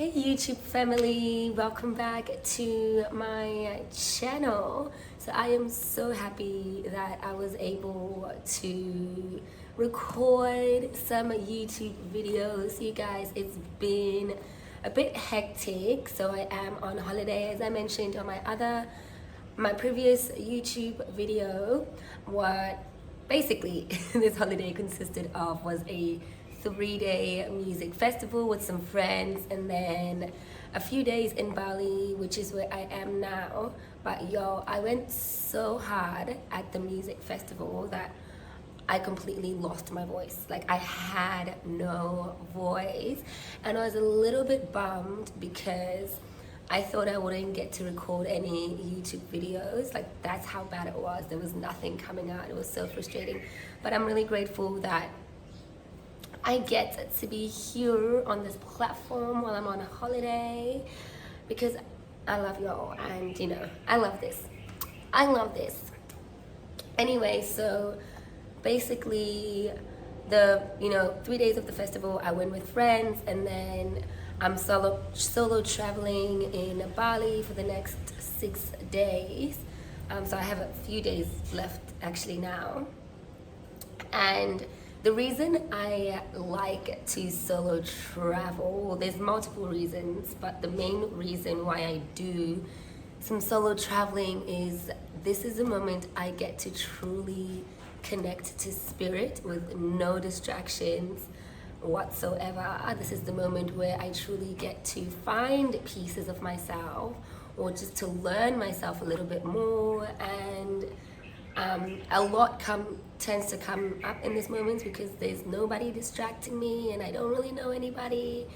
Hey YouTube family, welcome back to my channel. So I am so happy that I was able to record some YouTube videos. You guys, it's been a bit hectic. So I am on holiday, as I mentioned on my previous YouTube video. What basically this holiday consisted of was a 3-day music festival with some friends, and then a few days in Bali, which is where I am now. But yo, I went so hard at the music festival that I completely lost my voice. Like, I had no voice, and I was a little bit bummed because I thought I wouldn't get to record any YouTube videos. Like, that's how bad it was. There was nothing coming out. It was so frustrating. But I'm really grateful that I get to be here on this platform while I'm on a holiday, because I love y'all, and you know, I love this. Anyway, so basically the 3 days of the festival I went with friends, and then I'm solo traveling in Bali for the next 6 days. So I have a few days left actually now. And the reason I like to solo travel, well, there's multiple reasons, but the main reason why I do some solo traveling is this is a moment I get to truly connect to spirit with no distractions whatsoever. This is the moment where I truly get to find pieces of myself, or just to learn myself a little bit more. And a lot tends to come up in this moment because there's nobody distracting me and I don't really know anybody,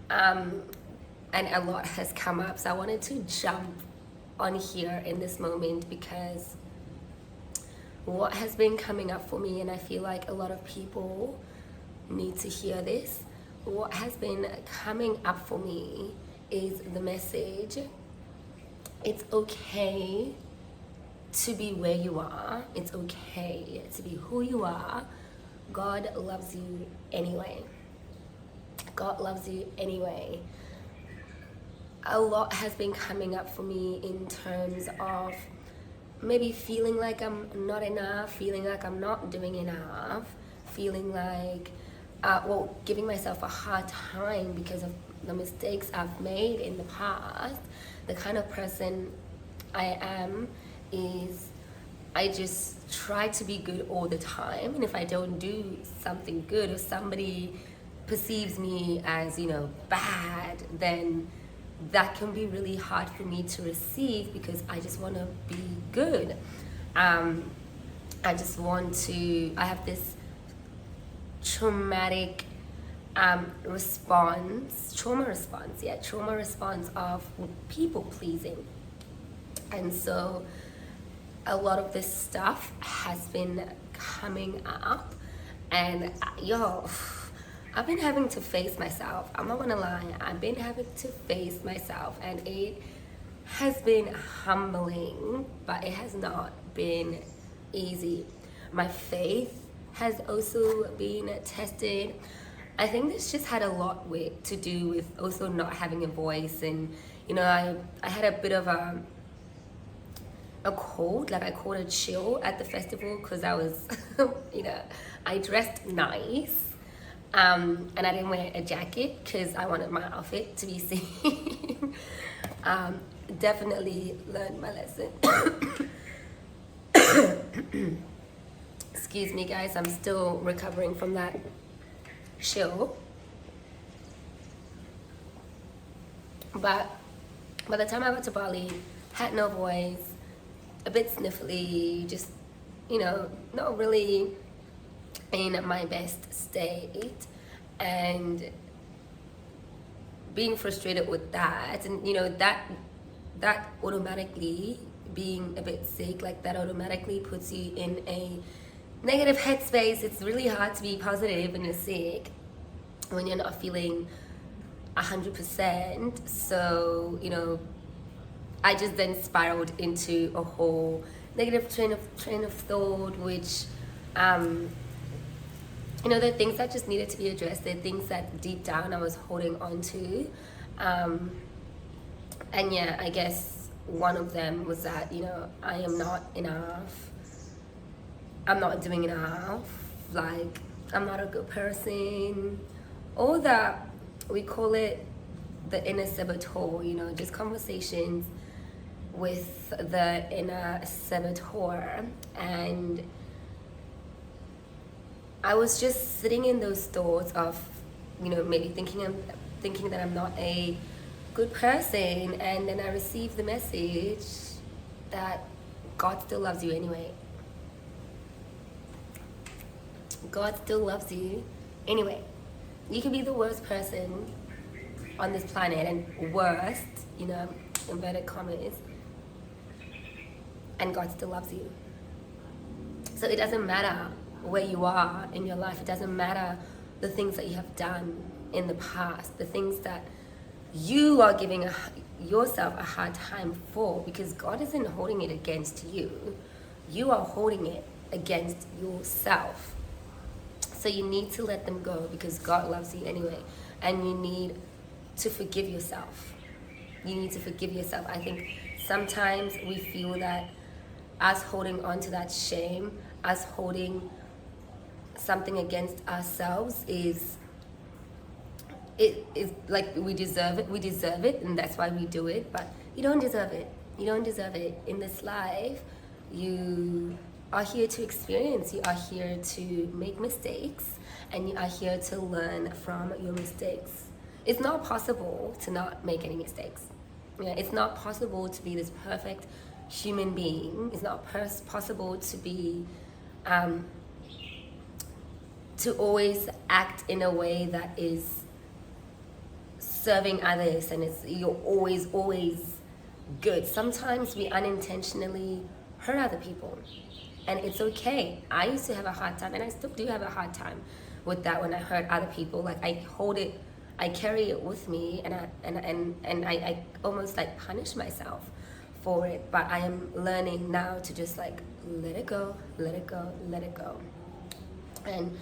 and a lot has come up. So I wanted to jump on here in this moment because what has been coming up for me, and I feel like a lot of people need to hear this, what has been coming up for me is the message: it's okay to be where you are. It's okay to be who you are. God loves you anyway. God loves you anyway. A lot has been coming up for me in terms of maybe feeling like I'm not enough, feeling like I'm not doing enough, feeling like, giving myself a hard time because of the mistakes I've made in the past. The kind of person I am is I just try to be good all the time, and if I don't do something good, or somebody perceives me as bad, then that can be really hard for me to receive, because I just want to be good. I have this trauma response of people pleasing. And so a lot of this stuff has been coming up, and I've been having to face myself. I'm not gonna lie, I've been having to face myself, and it has been humbling, but it has not been easy. My faith has also been tested. I think this just had a lot to do with also not having a voice, and I had a bit of a cold. Like, I caught a chill at the festival because I was I dressed nice, and I didn't wear a jacket because I wanted my outfit to be seen. Definitely learned my lesson. Excuse me guys, I'm still recovering from that chill. But by the time I got to Bali, had no voice, a bit sniffly, just not really in my best state, and being frustrated with that, and that automatically, being a bit sick like that automatically puts you in a negative headspace. It's really hard to be positive when you're sick, when you're not feeling 100%. So I just then spiraled into a whole negative train of thought, which there are things that just needed to be addressed. There are things that deep down I was holding on to, And yeah, I guess one of them was that, you know, I am not enough. I'm not doing enough. Like, I'm not a good person. All that, we call it the inner saboteur, you know, just conversations with the inner saboteur. And I was just sitting in those thoughts of, you know, maybe thinking that I'm not a good person, and then I received the message that God still loves you anyway. God still loves you anyway. You can be the worst person on this planet, and worst, you know, inverted commas, and God still loves you. So it doesn't matter where you are in your life. It doesn't matter the things that you have done in the past, the things that you are giving yourself a hard time for, because God isn't holding it against you. You are holding it against yourself. So you need to let them go, because God loves you anyway. And you need to forgive yourself. You need to forgive yourself. I think sometimes we feel that us holding on to that shame, us holding something against ourselves is like we deserve it, and that's why we do it. But you don't deserve it. You don't deserve it. In this life, you are here to experience. You are here to make mistakes, and you are here to learn from your mistakes. It's not possible to not make any mistakes. Yeah, it's not possible to be this perfect human being. It's not possible to be to always act in a way that is serving others, and you're always good. Sometimes we unintentionally hurt other people, and it's okay. I used to have a hard time, and I still do have a hard time with that when I hurt other people. Like, I hold it, I carry it with me, and I almost like punish myself for it. But I am learning now to just like let it go, let it go, let it go. And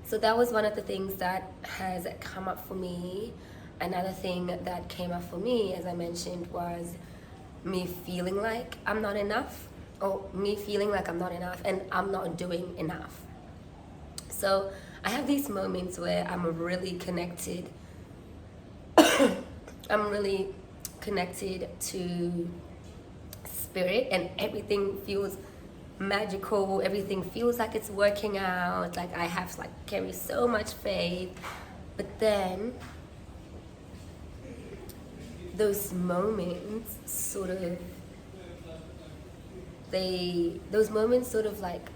so that was one of the things that has come up for me. Another thing that came up for me, as I mentioned, was me feeling like I'm not enough, or me feeling like I'm not enough and I'm not doing enough. So I have these moments where I'm really connected. I'm really connected to spirit, and everything feels magical. Everything feels like it's working out. Like, I have like carry so much faith. But then those moments sort of like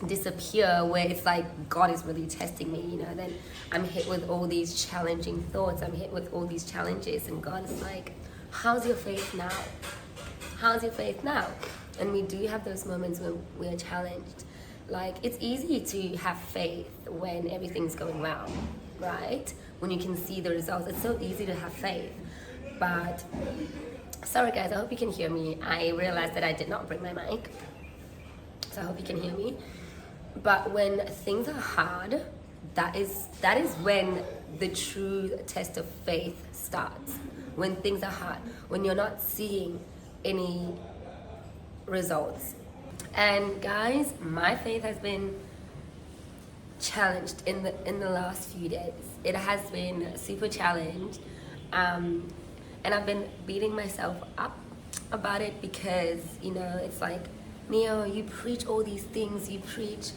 disappear, where it's like God is really testing me, you know. Then I'm hit with all these challenging thoughts, I'm hit with all these challenges, and God is like, how's your faith now? How's your faith now? And we do have those moments when we're challenged. Like, it's easy to have faith when everything's going well, right? When you can see the results, it's so easy to have faith. But sorry guys, I hope you can hear me. I realized that I did not bring my mic, so I hope you can hear me. But when things are hard, that is when the true test of faith starts. When things are hard, when you're not seeing any results. And guys, my faith has been challenged in the last few days. It has been super challenged, and I've been beating myself up about it, because, you know, it's like, Neo, you preach all these things, you preach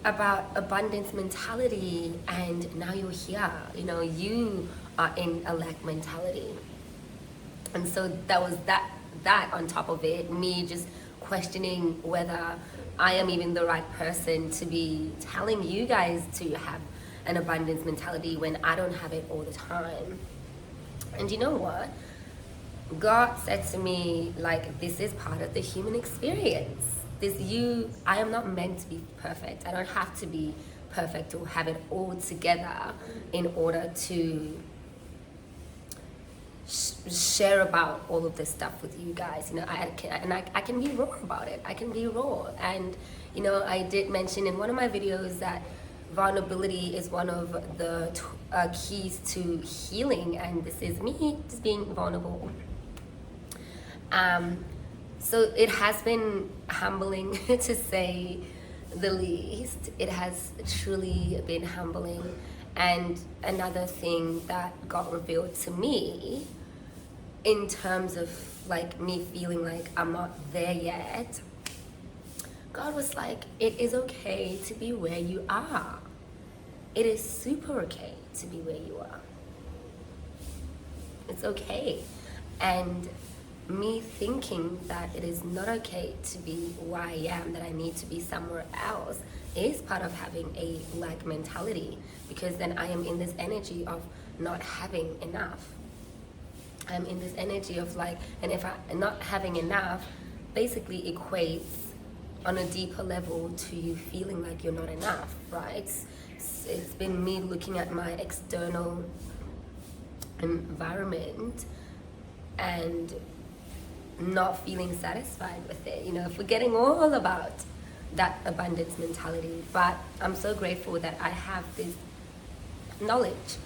about abundance mentality, and now you're here, you know, you are in a lack mentality. And so that was that on top of it, me just questioning whether I am even the right person to be telling you guys to have an abundance mentality when I don't have it all the time. And you know what? God said to me, like, this is part of the human experience. I am not meant to be perfect. I don't have to be perfect or have it all together in order to share about all of this stuff with you guys. You know, I can be raw about it. I can be raw. And, you know, I did mention in one of my videos that vulnerability is one of the keys to healing, and this is me just being vulnerable. So it has been humbling to say the least. It has truly been humbling. And another thing that got revealed to me in terms of like me feeling like I'm not there yet, God was like, it is okay to be where you are. It is super okay to be where you are. It's okay. And me thinking that it is not okay to be where I am, that I need to be somewhere else, is part of having a lack mentality, because then I am in this energy of not having enough. I'm in this energy of like, and if I'm not having enough, basically equates on a deeper level to you feeling like you're not enough, right? It's been me looking at my external environment and not feeling satisfied with it, forgetting all about that abundance mentality. But I'm so grateful that I have this knowledge.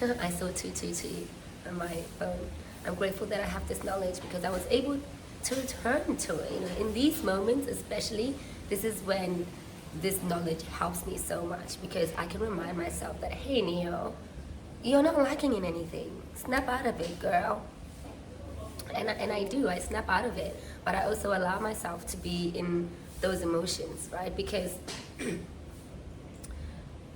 I saw 222 on my phone. I'm grateful that I have this knowledge because I was able to return to it. In these moments especially, this is when this knowledge helps me so much, because I can remind myself that, hey Neo, you're not lacking in anything. Snap out of it, girl. And I do, I snap out of it, but I also allow myself to be in those emotions, right? Because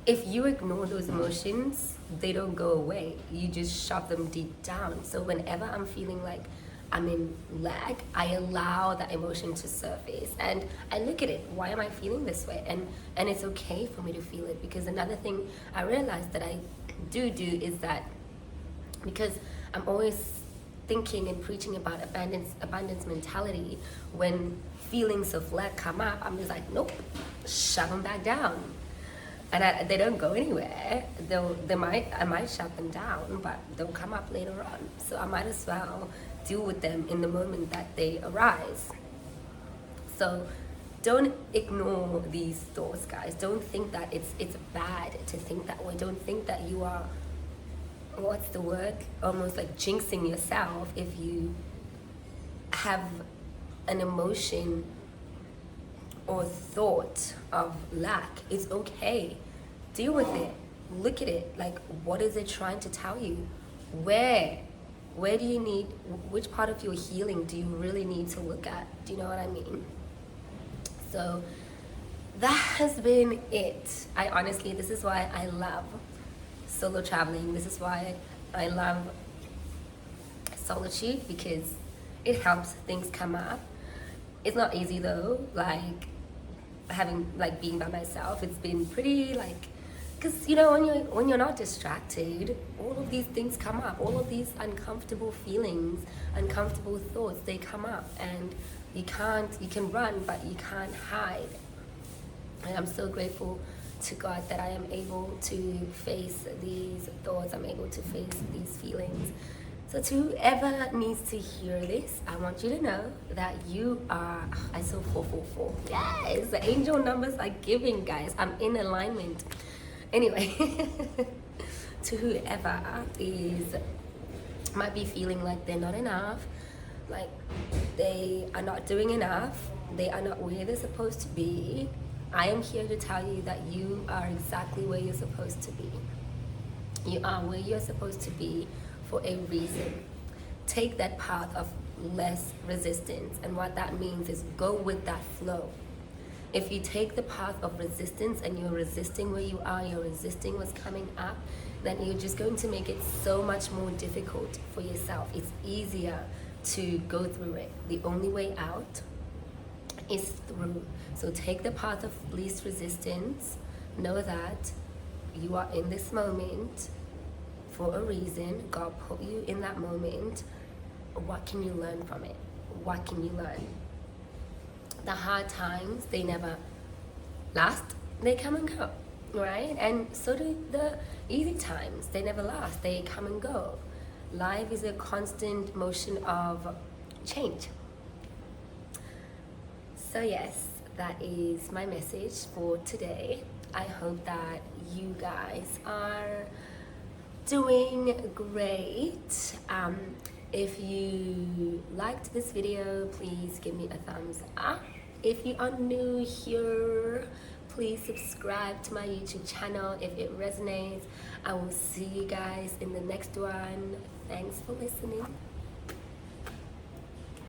if you ignore those emotions, they don't go away. You just shove them deep down. So whenever I'm feeling like I'm in lag, I allow that emotion to surface and I look at it. Why am I feeling this way? And it's okay for me to feel it, because another thing I realized that I do is that because I'm always thinking and preaching about abundance mentality, when feelings of lack come up, I'm just like, nope, shove them back down. And they don't go anywhere. I might shut them down, but they'll come up later on. So I might as well deal with them in the moment that they arise. So don't ignore these thoughts, guys. Don't think that it's bad to think that way. Don't think that you are, what's the word? Almost like jinxing yourself if you have an emotion or thought of lack. It's okay. Deal with it. Look at it. Like, what is it trying to tell you? Where do you need, which part of your healing do you really need to look at? Do you know what I mean? So that has been it. I honestly, this is why I love solo traveling. This is why I love solitude, because it helps things come up. It's not easy though, like being by myself. It's been pretty because when you're not distracted, all of these things come up, all of these uncomfortable feelings, uncomfortable thoughts, they come up, and you can run, but you can't hide. And I'm so grateful to God that I am able to face these thoughts, I'm able to face these feelings. So to whoever needs to hear this, I want you to know that you are, I saw 444. Yes, the angel numbers are giving, guys. I'm in alignment. Anyway, to whoever might be feeling like they're not enough, like they are not doing enough, they are not where they're supposed to be, I am here to tell you that you are exactly where you're supposed to be. You are where you're supposed to be for a reason. Take that path of less resistance, and what that means is go with that flow. If you take the path of resistance and you're resisting where you are, you're resisting what's coming up, then you're just going to make it so much more difficult for yourself. It's easier to go through it. The only way out is through. So take the path of least resistance. Know that you are in this moment for a reason. God put you in that moment. What can you learn from it? What can you learn? The hard times, they never last. They come and go, right? And so do the easy times. They never last. They come and go. Life is a constant motion of change. So yes, that is my message for today. I hope that you guys are doing great. If you liked this video, please give me a thumbs up. If you are new here, please subscribe to my YouTube channel if it resonates. I will see you guys in the next one. Thanks for listening.